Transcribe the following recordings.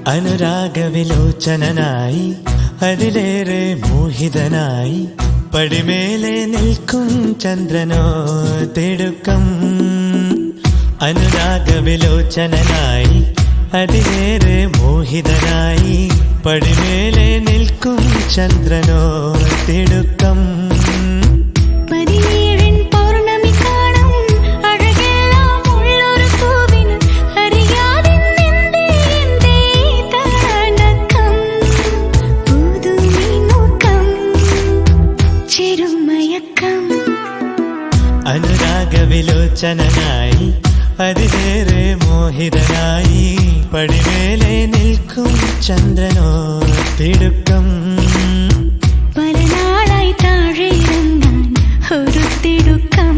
അനുരാഗവിലോചനായി അതിലേറെ മോഹിതനായി പടിമേലെ നിൽക്കും ചന്ദ്രനോ തിടുക്കം. അനുരാഗവിലോചനായി അതിലേറെ മോഹിതനായി പടിമേലെ നിൽക്കും ചന്ദ്രനോ തിടുക്കം. അനുരാഗവിലോചനായി അതിലേറെ മോഹിതനായി പടിമേലെ നിൽക്കും ചന്ദ്രനോ തിടുക്കം. പല നാളായി താഴെ ഇറങ്ങാൻ ഒരു തിടുക്കം.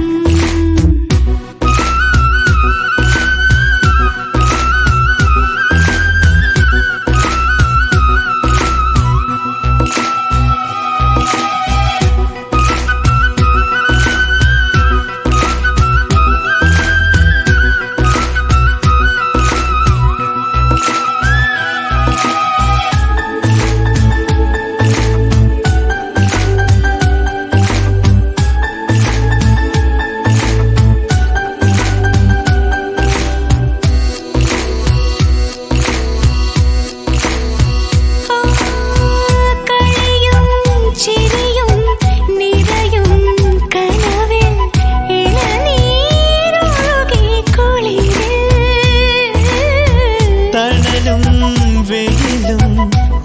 വെയിലും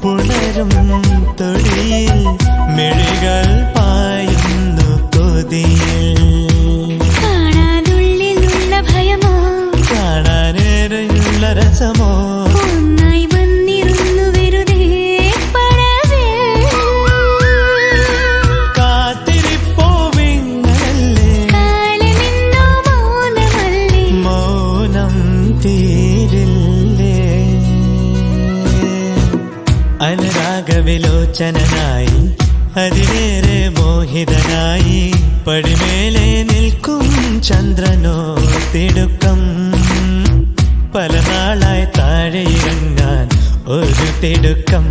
പുണരും തൊടിയിൽ മിഴികൾ പായുന്നു കൊതിയിൽ. കാണാനുള്ളിലുള്ള ഭയമോ കാണാനേറെയുള്ള രസമോ ഒന്നായി വന്നിരുന്നു വെറുതെ കാത്തിരിപ്പോ വിങ്ങലല്ലേ കാലമിന്നോ മൗനമല്ലേ മൗനം തീരില്ലേ. അനുരാഗവിലോചനായി അതിലേറെ മോഹിതനായി പടിമേലെ നിൽക്കും ചന്ദ്രനോ തിടുക്കം. പല നാളായി താഴെ ഇറങ്ങാൻ ഒരു തിടുക്കം.